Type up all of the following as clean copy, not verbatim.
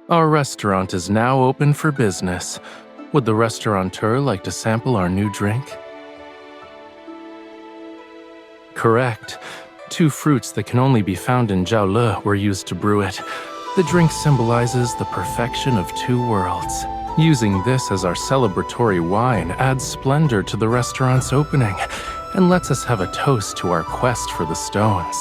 Our restaurant is now open for business. Would the restaurateur like to sample our new drink? Correct. 2 fruits that can only be found in Jiaole were used to brew it. The drink symbolizes the perfection of 2 worlds. Using this as our celebratory wine adds splendor to the restaurant's opening and lets us have a toast to our quest for the stones.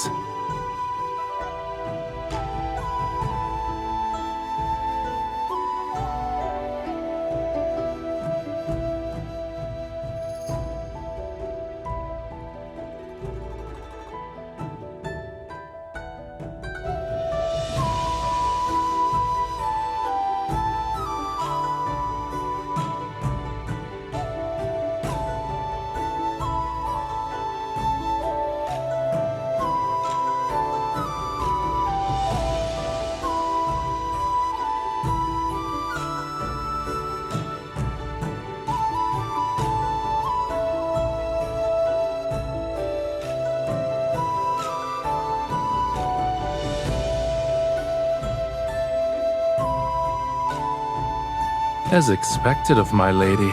As expected of my lady,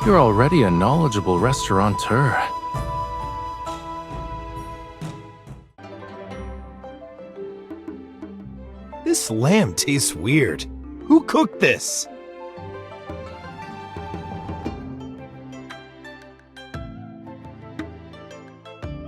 you're already a knowledgeable restaurateur. This lamb tastes weird. Who cooked this?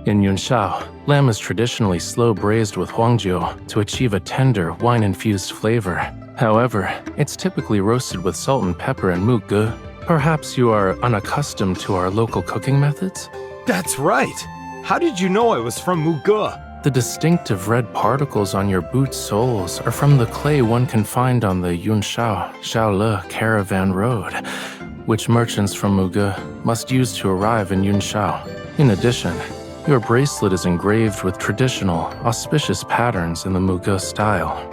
In Yunshao, lamb is traditionally slow braised with huangjiu to achieve a tender, wine-infused flavor. However, it's typically roasted with salt and pepper and muge. Perhaps you are unaccustomed to our local cooking methods? That's right! How did you know I was from Muge? The distinctive red particles on your boot soles are from the clay one can find on the Yunshao-Jiaole caravan road, which merchants from Muge must use to arrive in Yunshao. In addition, your bracelet is engraved with traditional, auspicious patterns in the Muge style.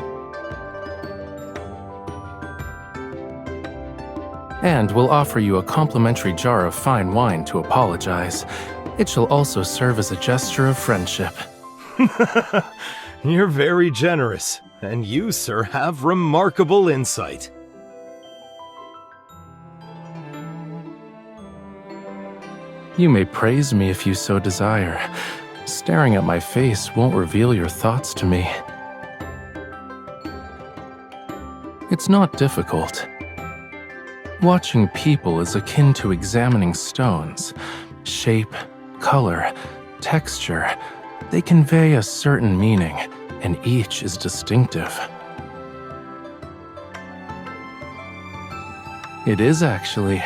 And we'll offer you a complimentary jar of fine wine to apologize. It shall also serve as a gesture of friendship. You're very generous, and you, sir, have remarkable insight. You may praise me if you so desire. Staring at my face won't reveal your thoughts to me. It's not difficult. Watching people is akin to examining stones. Shape, color, texture, they convey a certain meaning, and each is distinctive. It is actually,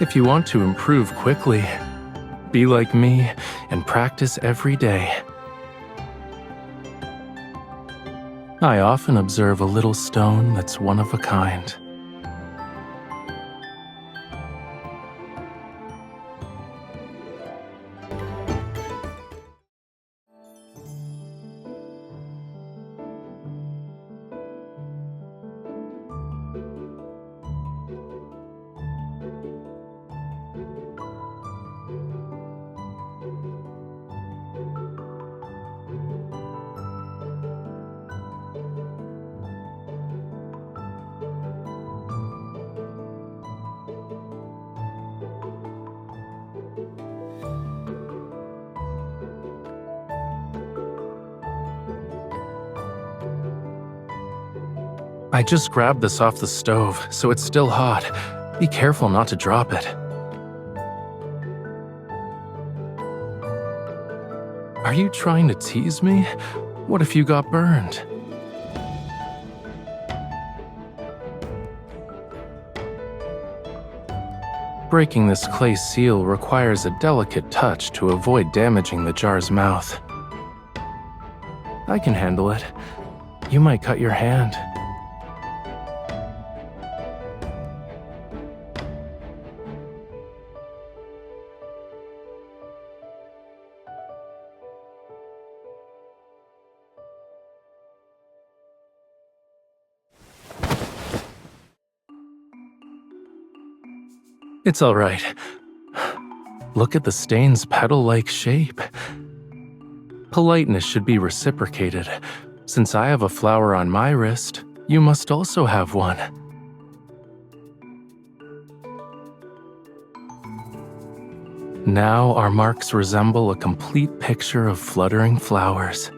if you want to improve quickly. Be like me and practice every day. I often observe a little stone that's one of a kind. I just grabbed this off the stove, so it's still hot. Be careful not to drop it. Are you trying to tease me? What if you got burned? Breaking this clay seal requires a delicate touch to avoid damaging the jar's mouth. I can handle it. You might cut your hand. It's all right. Look at the stain's petal-like shape. Politeness should be reciprocated. Since I have a flower on my wrist, You must also have one. Now our marks resemble a complete picture of fluttering flowers.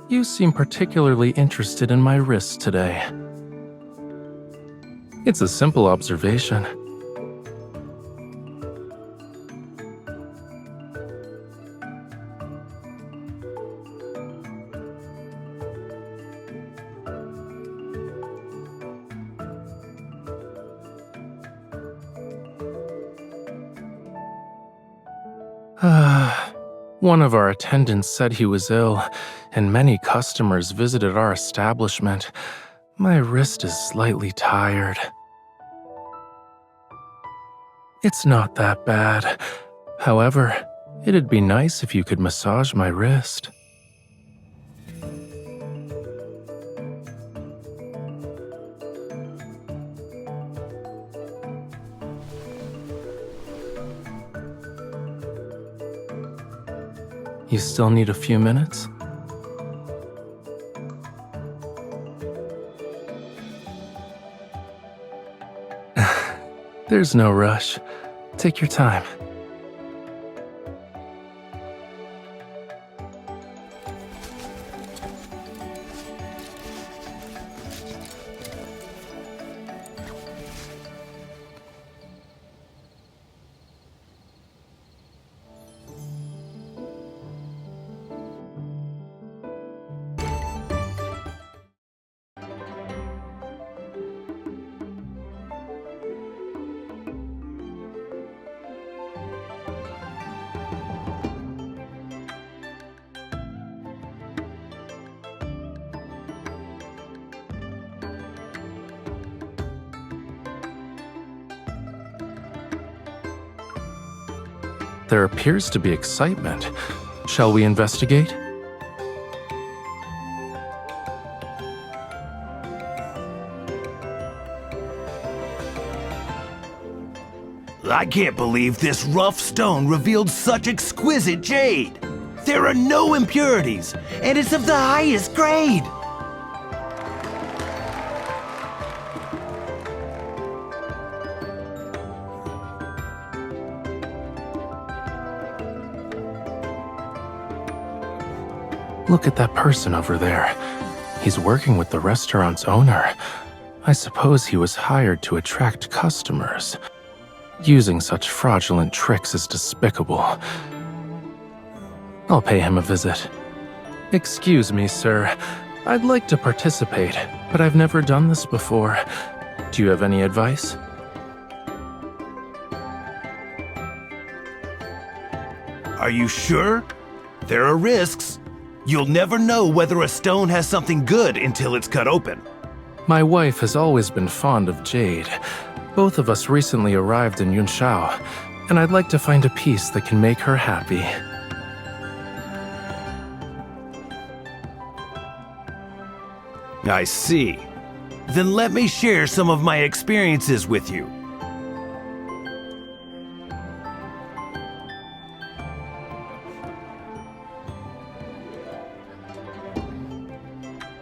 You seem particularly interested in my wrist today. It's a simple observation. One of our attendants said he was ill, and many customers visited our establishment. My wrist is slightly tired. It's not that bad. However, it'd be nice if you could massage my wrist. You still need a few minutes? There's no rush. Take your time. There appears to be excitement. Shall we investigate? I can't believe this rough stone revealed such exquisite jade. There are no impurities, and it's of the highest grade. Look at that person over there. He's working with the restaurant's owner. I suppose he was hired to attract customers. Using such fraudulent tricks is despicable. I'll pay him a visit. Excuse me, sir. I'd like to participate, but I've never done this before. Do you have any advice? Are you sure? There are risks. You'll never know whether a stone has something good until it's cut open. My wife has always been fond of jade. Both of us recently arrived in Yunshao, and I'd like to find a piece that can make her happy. I see. Then let me share some of my experiences with you.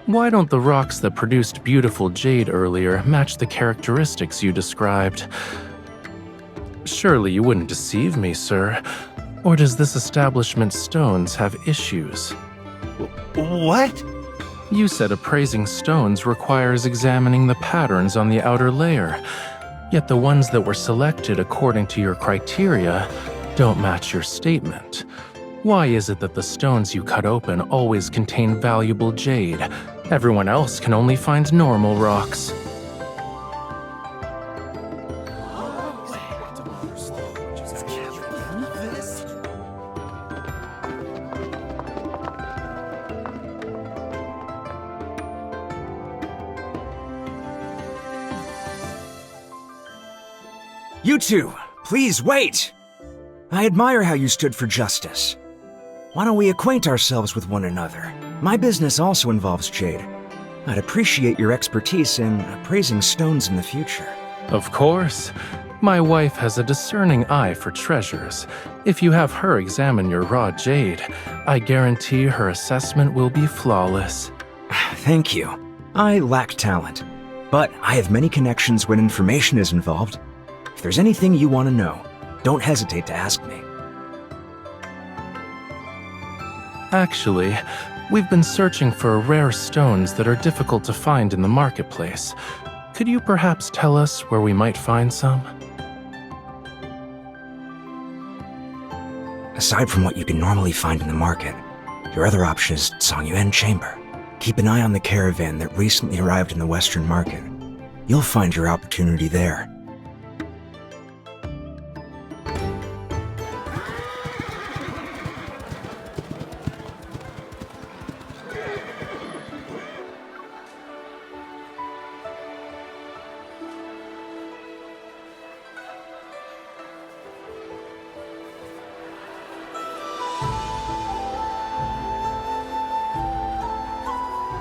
Why don't the rocks that produced beautiful jade earlier match the characteristics you described? Surely you wouldn't deceive me, sir. Or does this establishment's stones have issues? What? You said appraising stones requires examining the patterns on the outer layer, yet the ones that were selected according to your criteria don't match your statement. Why is it that the stones you cut open always contain valuable jade? Everyone else can only find normal rocks. You two, please wait! I admire how you stood for justice. Why don't we acquaint ourselves with one another? My business also involves jade. I'd appreciate your expertise in appraising stones in the future. Of course. My wife has a discerning eye for treasures. If you have her examine your raw jade, I guarantee her assessment will be flawless. Thank you. I lack talent, but I have many connections when information is involved. If there's anything you want to know, don't hesitate to ask me. Actually, we've been searching for rare stones that are difficult to find in the marketplace. Could you perhaps tell us where we might find some? Aside from what you can normally find in the market, your other option is Songyuan Chamber. Keep an eye on the caravan that recently arrived in the Western market. You'll find your opportunity there.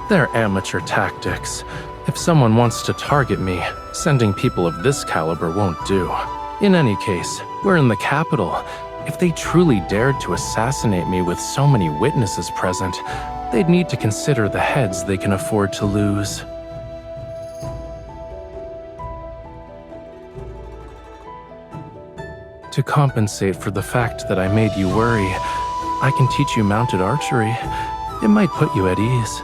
They're amateur tactics. If someone wants to target me, sending people of this caliber won't do. In any case, we're in the capital. If they truly dared to assassinate me with so many witnesses present, they'd need to consider the heads they can afford to lose. To compensate for the fact that I made you worry, I can teach you mounted archery. It might put you at ease.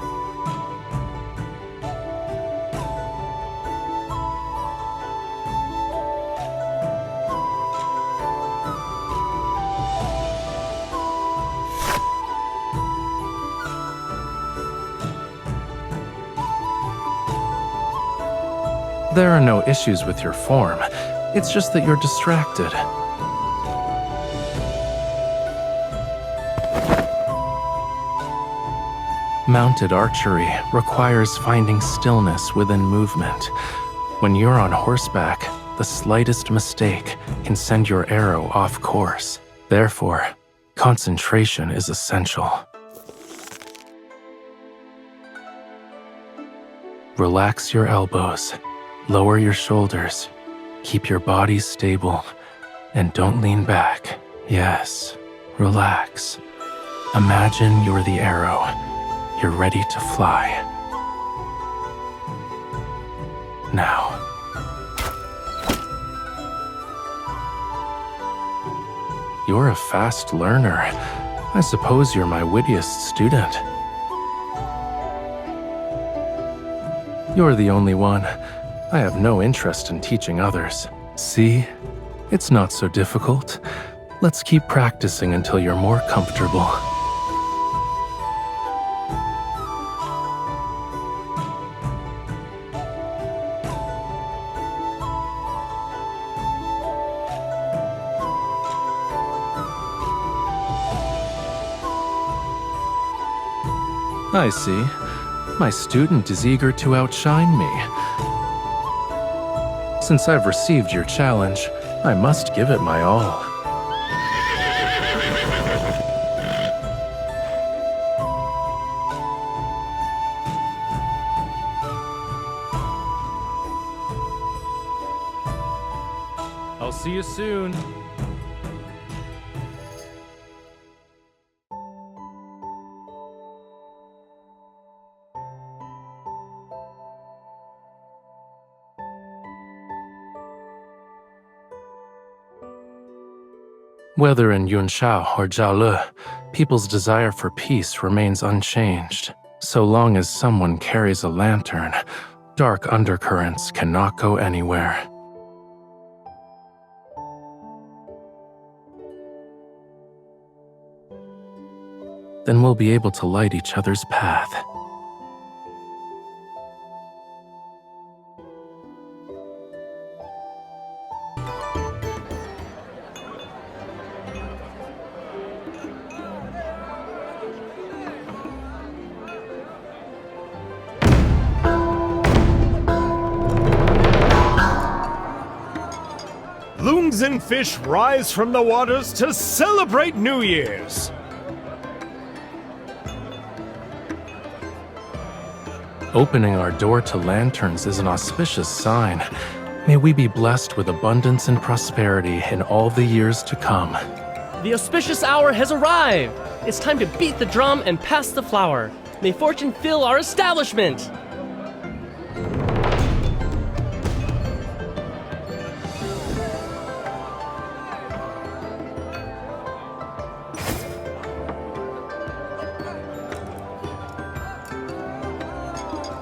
There are no issues with your form. It's just that you're distracted. Mounted archery requires finding stillness within movement. When you're on horseback, the slightest mistake can send your arrow off course. Therefore, concentration is essential. Relax your elbows. Lower your shoulders, keep your body stable, and don't lean back. Yes, relax. Imagine you're the arrow. You're ready to fly. Now. You're a fast learner. I suppose you're my wittiest student. You're the only one. I have no interest in teaching others. See? It's not so difficult. Let's keep practicing until you're more comfortable. I see. My student is eager to outshine me. Since I've received your challenge, I must give it my all. I'll see you soon. Whether in Yunshao or Jiaole, people's desire for peace remains unchanged. So long as someone carries a lantern, dark undercurrents cannot go anywhere. Then we'll be able to light each other's path. Loons and fish rise from the waters to celebrate New Year's. Opening our door to lanterns is an auspicious sign. May we be blessed with abundance and prosperity in all the years to come. The auspicious hour has arrived! It's time to beat the drum and pass the flower. May fortune fill our establishment!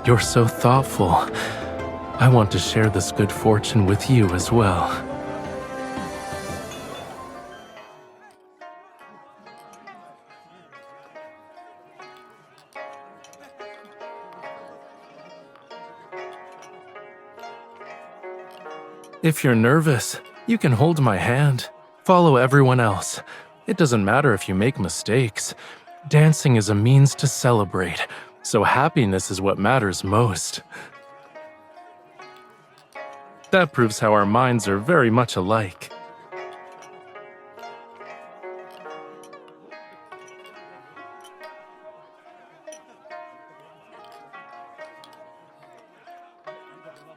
You're so thoughtful. I want to share this good fortune with you as well. If you're nervous, you can hold my hand. Follow everyone else. It doesn't matter if you make mistakes. Dancing is a means to celebrate, so happiness is what matters most. That proves how our minds are very much alike.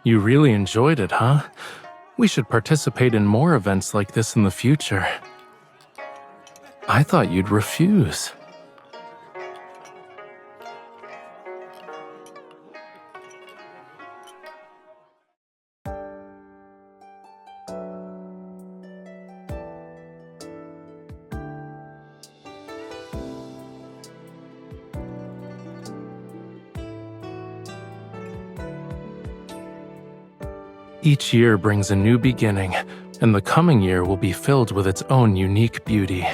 You really enjoyed it, huh? We should participate in more events like this in the future. I thought you'd refuse. Each year brings a new beginning, and the coming year will be filled with its own unique beauty.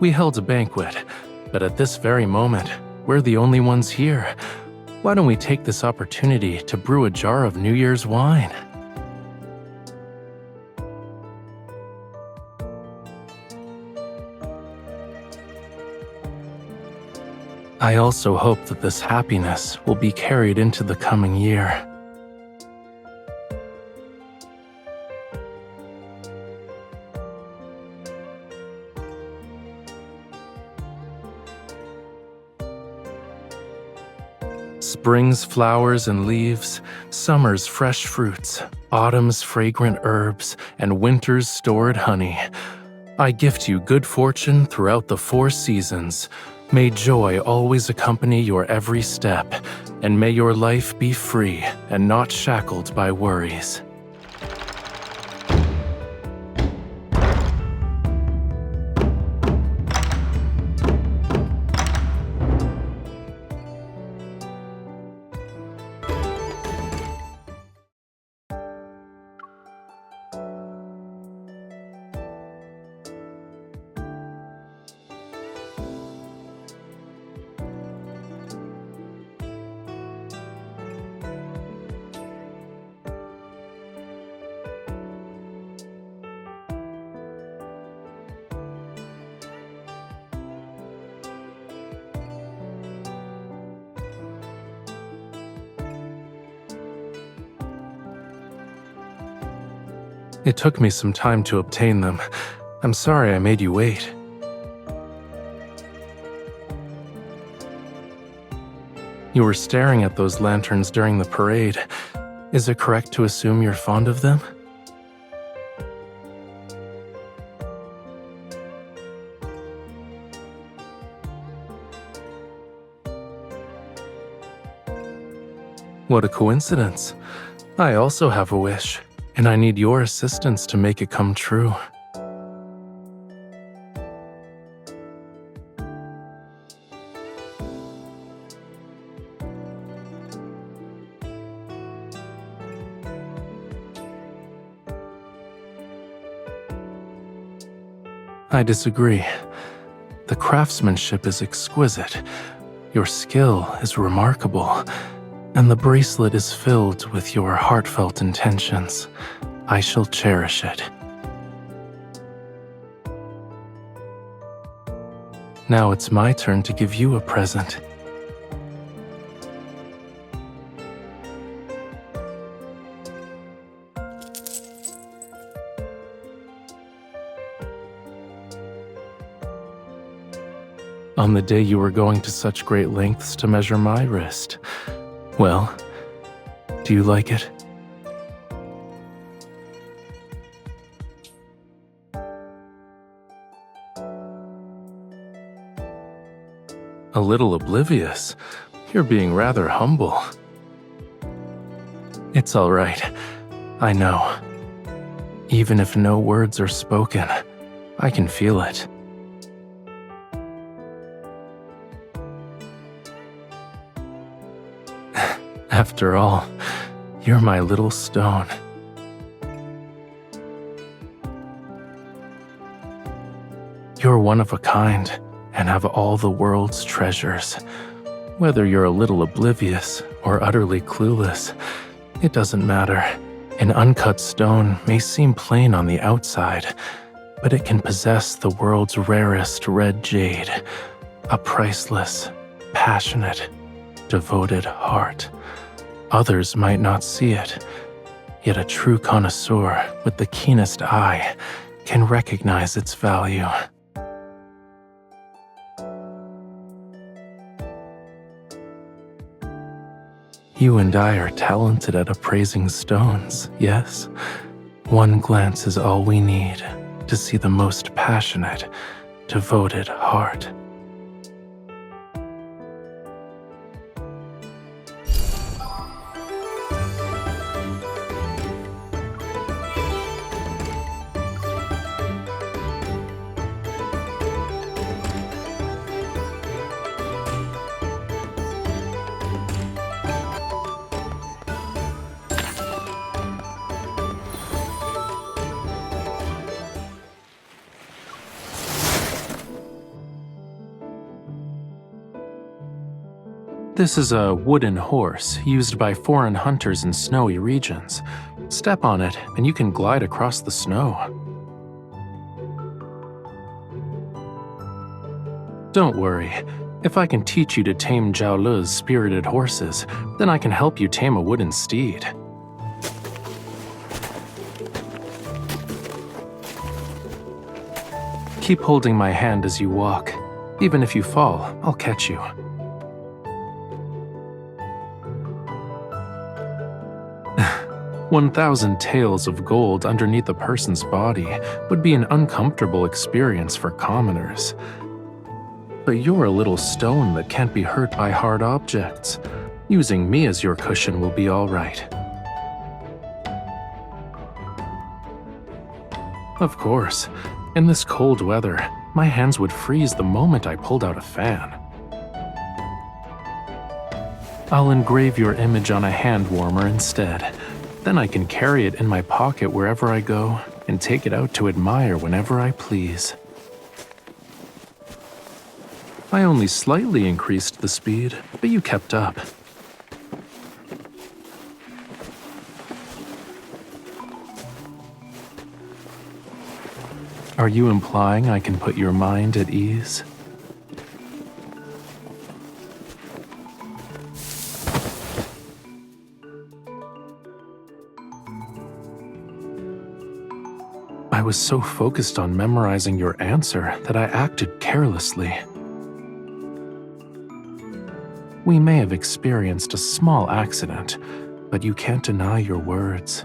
We held a banquet, but at this very moment, we're the only ones here. Why don't we take this opportunity to brew a jar of New Year's wine? I also hope that this happiness will be carried into the coming year. Spring's flowers and leaves, summer's fresh fruits, autumn's fragrant herbs, and winter's stored honey. I gift you good fortune throughout the 4 seasons. May joy always accompany your every step, and may your life be free and not shackled by worries. It took me some time to obtain them. I'm sorry I made you wait. You were staring at those lanterns during the parade. Is it correct to assume you're fond of them? What a coincidence. I also have a wish, and I need your assistance to make it come true. I disagree. The craftsmanship is exquisite, your skill is remarkable, and the bracelet is filled with your heartfelt intentions. I shall cherish it. Now it's my turn to give you a present. On the day you were going to such great lengths to measure my wrist. Well, do you like it? little oblivious. You're being rather humble. It's all right. I know. Even if no words are spoken, I can feel it. After all, you're my little stone. You're one of a kind and have all the world's treasures. Whether you're a little oblivious or utterly clueless, it doesn't matter. An uncut stone may seem plain on the outside, but it can possess the world's rarest red jade, a priceless, passionate, devoted heart. Others might not see it, yet a true connoisseur with the keenest eye can recognize its value. You and I are talented at appraising stones, yes? One glance is all we need to see the most passionate, devoted heart. This is a wooden horse used by foreign hunters in snowy regions. Step on it, and you can glide across the snow. Don't worry. If I can teach you to tame Zhao Le's spirited horses, then I can help you tame a wooden steed. Keep holding my hand as you walk. Even if you fall, I'll catch you. 1,000 taels of gold underneath a person's body would be an uncomfortable experience for commoners. But you're a little stone that can't be hurt by hard objects. Using me as your cushion will be all right. Of course, in this cold weather, my hands would freeze the moment I pulled out a fan. I'll engrave your image on a hand warmer instead. Then I can carry it in my pocket wherever I go and take it out to admire whenever I please. I only slightly increased the speed, but you kept up. Are you implying I can put your mind at ease? I was so focused on memorizing your answer that I acted carelessly. We may have experienced a small accident, but you can't deny your words.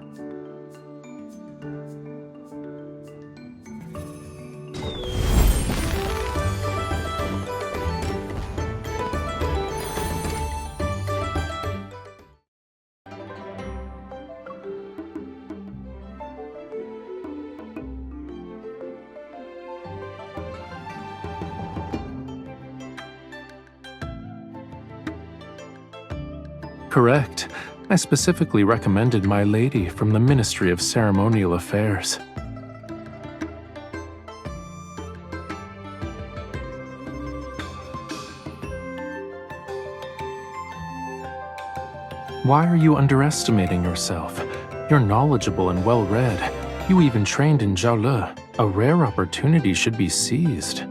Correct. I specifically recommended my lady from the Ministry of Ceremonial Affairs. Why are you underestimating yourself? You're knowledgeable and well-read. You even trained in Zhao Le. A rare opportunity should be seized.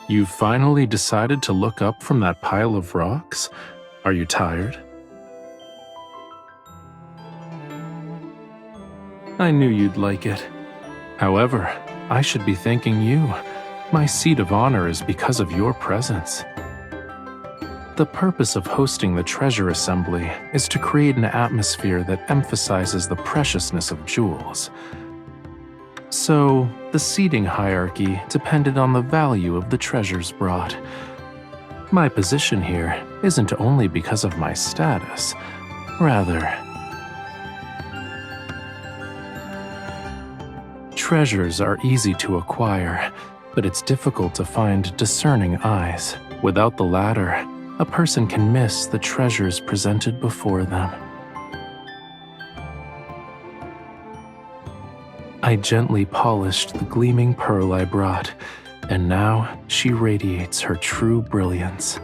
You finally decided to look up from that pile of rocks? Are you tired? I knew you'd like it. However, I should be thanking you. My seat of honor is because of your presence. The purpose of hosting the treasure assembly is to create an atmosphere that emphasizes the preciousness of jewels. So, the seating hierarchy depended on the value of the treasures brought. My position here isn't only because of my status, rather, treasures are easy to acquire, but it's difficult to find discerning eyes. Without the latter, a person can miss the treasures presented before them. I gently polished the gleaming pearl I brought, and now she radiates her true brilliance.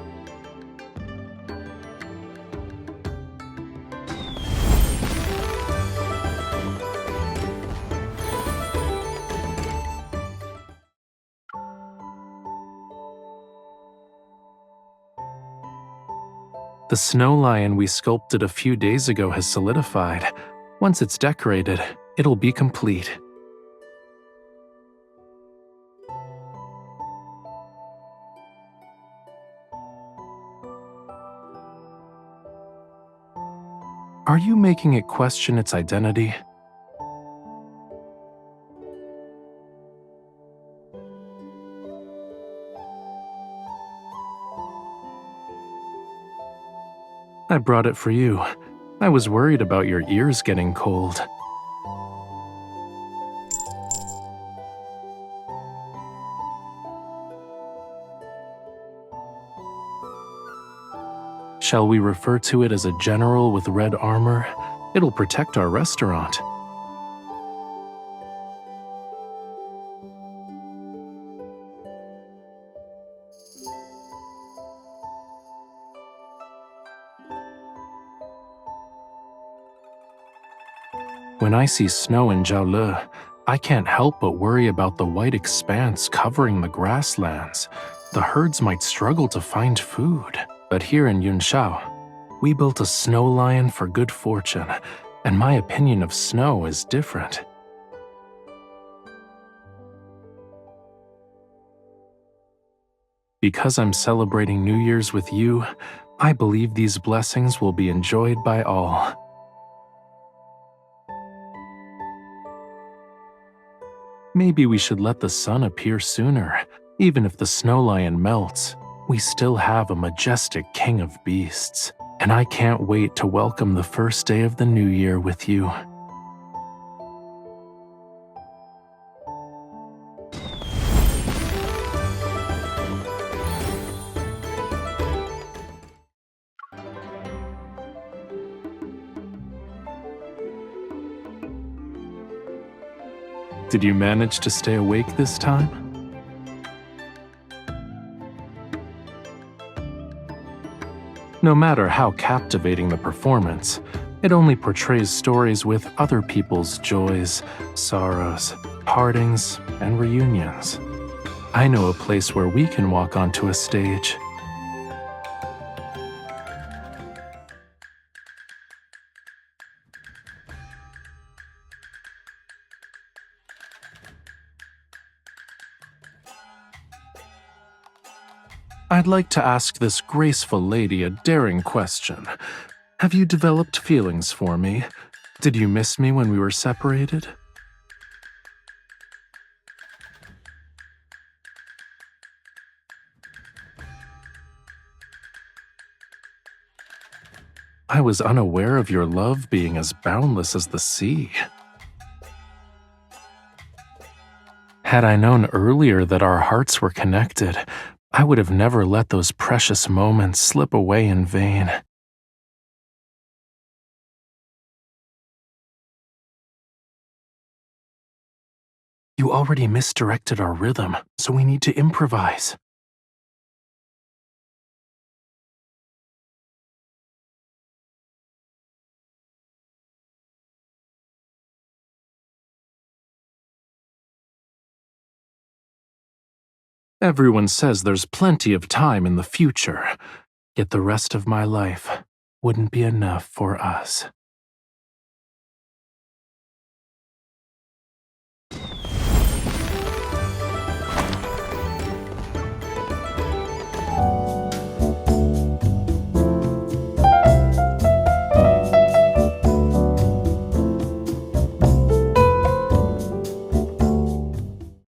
The snow lion we sculpted a few days ago has solidified. Once it's decorated, it'll be complete. Are you making it question its identity? I brought it for you. I was worried about your ears getting cold. Shall we refer to it as a general with red armor? It'll protect our restaurant. When I see snow in Jiaole, I can't help but worry about the white expanse covering the grasslands. The herds might struggle to find food. But here in Yunshao, we built a snow lion for good fortune, and my opinion of snow is different. Because I'm celebrating New Year's with you, I believe these blessings will be enjoyed by all. Maybe we should let the sun appear sooner. Even if the snow lion melts, we still have a majestic king of beasts, and I can't wait to welcome the first day of the new year with you. Did you manage to stay awake this time? No matter how captivating the performance, it only portrays stories with other people's joys, sorrows, partings, and reunions. I know a place where we can walk onto a stage. I'd like to ask this graceful lady a daring question. Have you developed feelings for me? Did you miss me when we were separated? I was unaware of your love being as boundless as the sea. Had I known earlier that our hearts were connected, I would have never let those precious moments slip away in vain. You already misdirected our rhythm, so we need to improvise. Everyone says there's plenty of time in the future, yet the rest of my life wouldn't be enough for us.